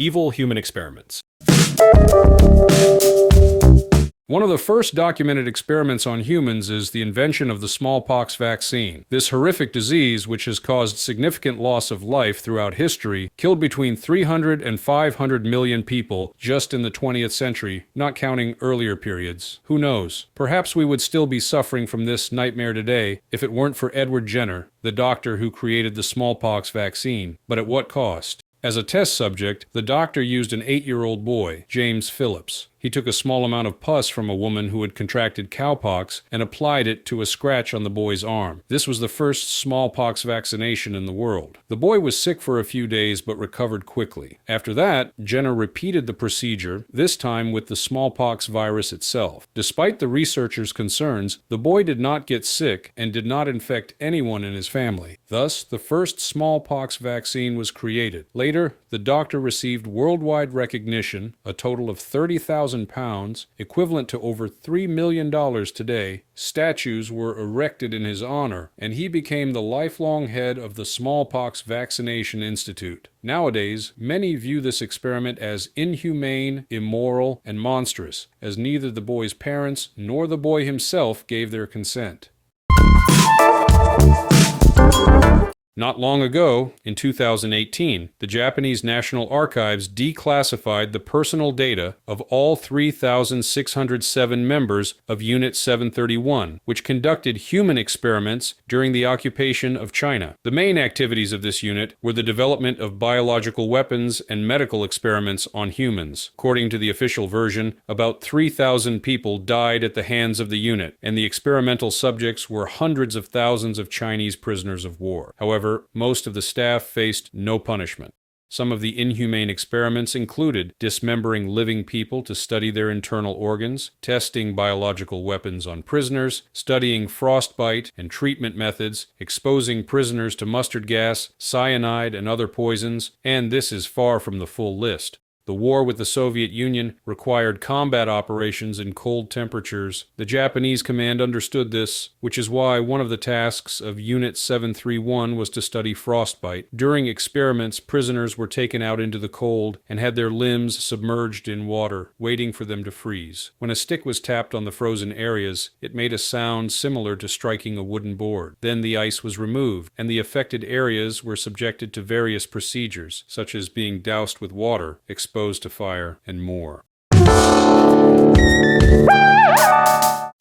Evil human experiments. One of the first documented experiments on humans is the invention of the smallpox vaccine. This horrific disease, which has caused significant loss of life throughout history, killed between 300 and 500 million people just in the 20th century, not counting earlier periods. Who knows? Perhaps we would still be suffering from this nightmare today if it weren't for Edward Jenner, the doctor who created the smallpox vaccine. But at what cost? As a test subject, the doctor used an 8-year-old boy, James Phillips. He took a small amount of pus from a woman who had contracted cowpox and applied it to a scratch on the boy's arm. This was the first smallpox vaccination in the world. The boy was sick for a few days but recovered quickly. After that, Jenner repeated the procedure, this time with the smallpox virus itself. Despite the researchers' concerns, the boy did not get sick and did not infect anyone in his family. Thus, the first smallpox vaccine was created. Later, the doctor received worldwide recognition, a total of 30,000 pounds, equivalent to over $3 million today. Statues were erected in his honor, and he became the lifelong head of the Smallpox Vaccination Institute. Nowadays, many view this experiment as inhumane, immoral, and monstrous, as neither the boy's parents nor the boy himself gave their consent. Not long ago, in 2018, the Japanese National Archives declassified the personal data of all 3,607 members of Unit 731, which conducted human experiments during the occupation of China. The main activities of this unit were the development of biological weapons and medical experiments on humans. According to the official version, about 3,000 people died at the hands of the unit, and the experimental subjects were hundreds of thousands of Chinese prisoners of war. However, most of the staff faced no punishment. Some of the inhumane experiments included dismembering living people to study their internal organs, testing biological weapons on prisoners, studying frostbite and treatment methods, exposing prisoners to mustard gas, cyanide, and other poisons, and this is far from the full list. The war with the Soviet Union required combat operations in cold temperatures. The Japanese command understood this, which is why one of the tasks of Unit 731 was to study frostbite. During experiments, prisoners were taken out into the cold and had their limbs submerged in water, waiting for them to freeze. When a stick was tapped on the frozen areas, it made a sound similar to striking a wooden board. Then the ice was removed, and the affected areas were subjected to various procedures, such as being doused with water, exposed to fire, and more.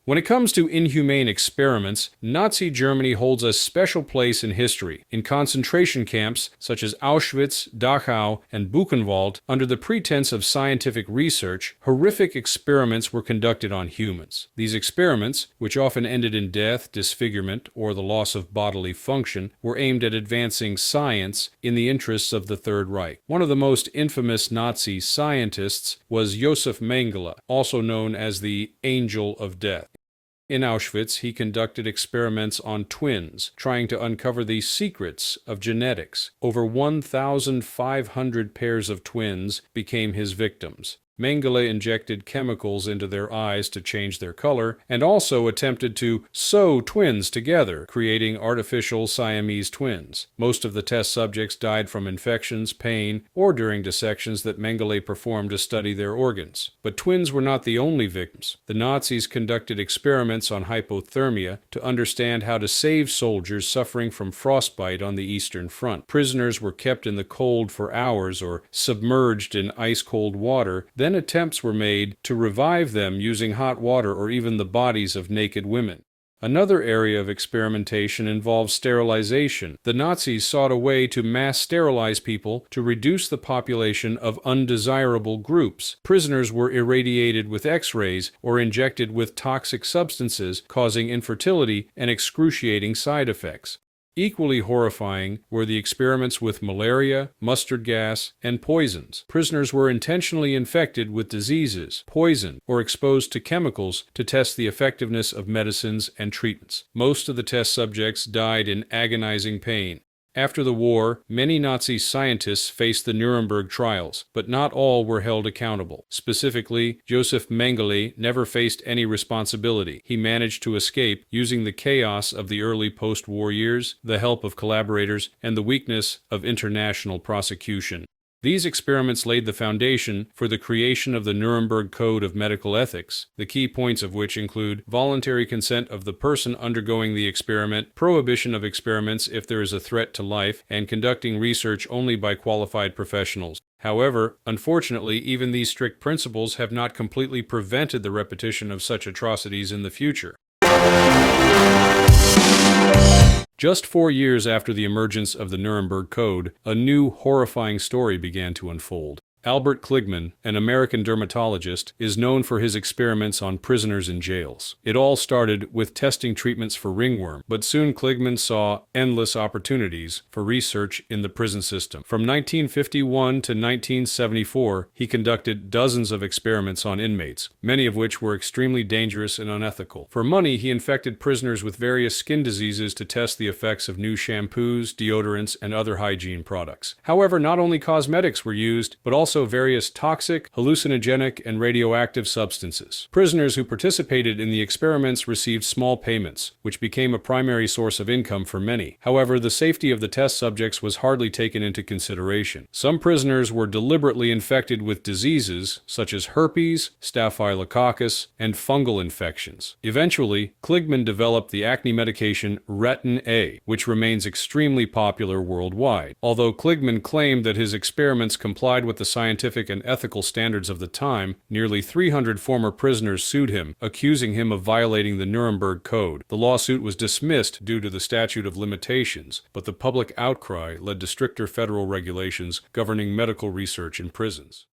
When it comes to inhumane experiments, Nazi Germany holds a special place in history. In concentration camps such as Auschwitz, Dachau, and Buchenwald, under the pretense of scientific research, horrific experiments were conducted on humans. These experiments, which often ended in death, disfigurement, or the loss of bodily function, were aimed at advancing science in the interests of the Third Reich. One of the most infamous Nazi scientists was Josef Mengele, also known as the Angel of Death. In Auschwitz, he conducted experiments on twins, trying to uncover the secrets of genetics. Over 1,500 pairs of twins became his victims. Mengele injected chemicals into their eyes to change their color, and also attempted to sew twins together, creating artificial Siamese twins. Most of the test subjects died from infections, pain, or during dissections that Mengele performed to study their organs. But twins were not the only victims. The Nazis conducted experiments on hypothermia to understand how to save soldiers suffering from frostbite on the Eastern Front. Prisoners were kept in the cold for hours or submerged in ice-cold water. Then attempts were made to revive them using hot water or even the bodies of naked women. Another area of experimentation involves sterilization. The Nazis sought a way to mass sterilize people to reduce the population of undesirable groups. Prisoners were irradiated with X-rays or injected with toxic substances, causing infertility and excruciating side effects. Equally horrifying were the experiments with malaria, mustard gas, and poisons. Prisoners were intentionally infected with diseases, poisoned, or exposed to chemicals to test the effectiveness of medicines and treatments. Most of the test subjects died in agonizing pain. After the war, many Nazi scientists faced the Nuremberg trials, but not all were held accountable. Specifically, Josef Mengele never faced any responsibility. He managed to escape using the chaos of the early post-war years, the help of collaborators, and the weakness of international prosecution. These experiments laid the foundation for the creation of the Nuremberg Code of Medical Ethics, the key points of which include voluntary consent of the person undergoing the experiment, prohibition of experiments if there is a threat to life, and conducting research only by qualified professionals. However, unfortunately, even these strict principles have not completely prevented the repetition of such atrocities in the future. Just 4 years after the emergence of the Nuremberg Code, a new, horrifying story began to unfold. Albert Kligman, an American dermatologist, is known for his experiments on prisoners in jails. It all started with testing treatments for ringworm, but soon Kligman saw endless opportunities for research in the prison system. From 1951 to 1974, he conducted dozens of experiments on inmates, many of which were extremely dangerous and unethical. For money, he infected prisoners with various skin diseases to test the effects of new shampoos, deodorants, and other hygiene products. However, not only cosmetics were used, but also various toxic, hallucinogenic, and radioactive substances. Prisoners who participated in the experiments received small payments, which became a primary source of income for many. However, the safety of the test subjects was hardly taken into consideration. Some prisoners were deliberately infected with diseases such as herpes, staphylococcus, and fungal infections. Eventually, Kligman developed the acne medication Retin A, which remains extremely popular worldwide. Although Kligman claimed that his experiments complied with the scientific and ethical standards of the time, nearly 300 former prisoners sued him, accusing him of violating the Nuremberg Code. The lawsuit was dismissed due to the statute of limitations, but the public outcry led to stricter federal regulations governing medical research in prisons.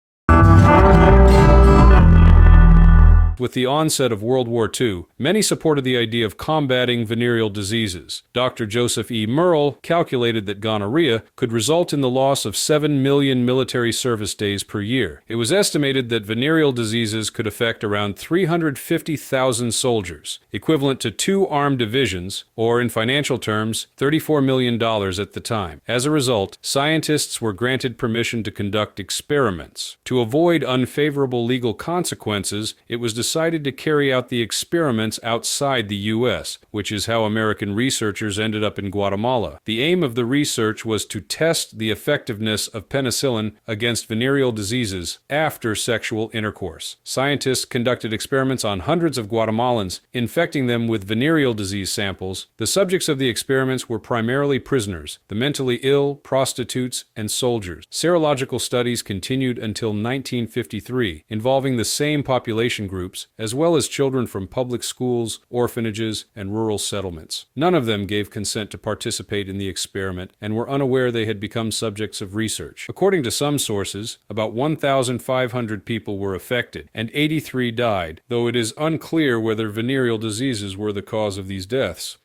With the onset of World War II, many supported the idea of combating venereal diseases. Dr. Joseph E. Merle calculated that gonorrhea could result in the loss of 7 million military service days per year. It was estimated that venereal diseases could affect around 350,000 soldiers, equivalent to 2 armed divisions, or in financial terms, $34 million at the time. As a result, scientists were granted permission to conduct experiments. To avoid unfavorable legal consequences, it was decided to carry out the experiments outside the U.S., which is how American researchers ended up in Guatemala. The aim of the research was to test the effectiveness of penicillin against venereal diseases after sexual intercourse. Scientists conducted experiments on hundreds of Guatemalans, infecting them with venereal disease samples. The subjects of the experiments were primarily prisoners, the mentally ill, prostitutes, and soldiers. Serological studies continued until 1953, involving the same population groups, as well as children from public schools, orphanages, and rural settlements. None of them gave consent to participate in the experiment and were unaware they had become subjects of research. According to some sources, about 1,500 people were affected, and 83 died, though it is unclear whether venereal diseases were the cause of these deaths.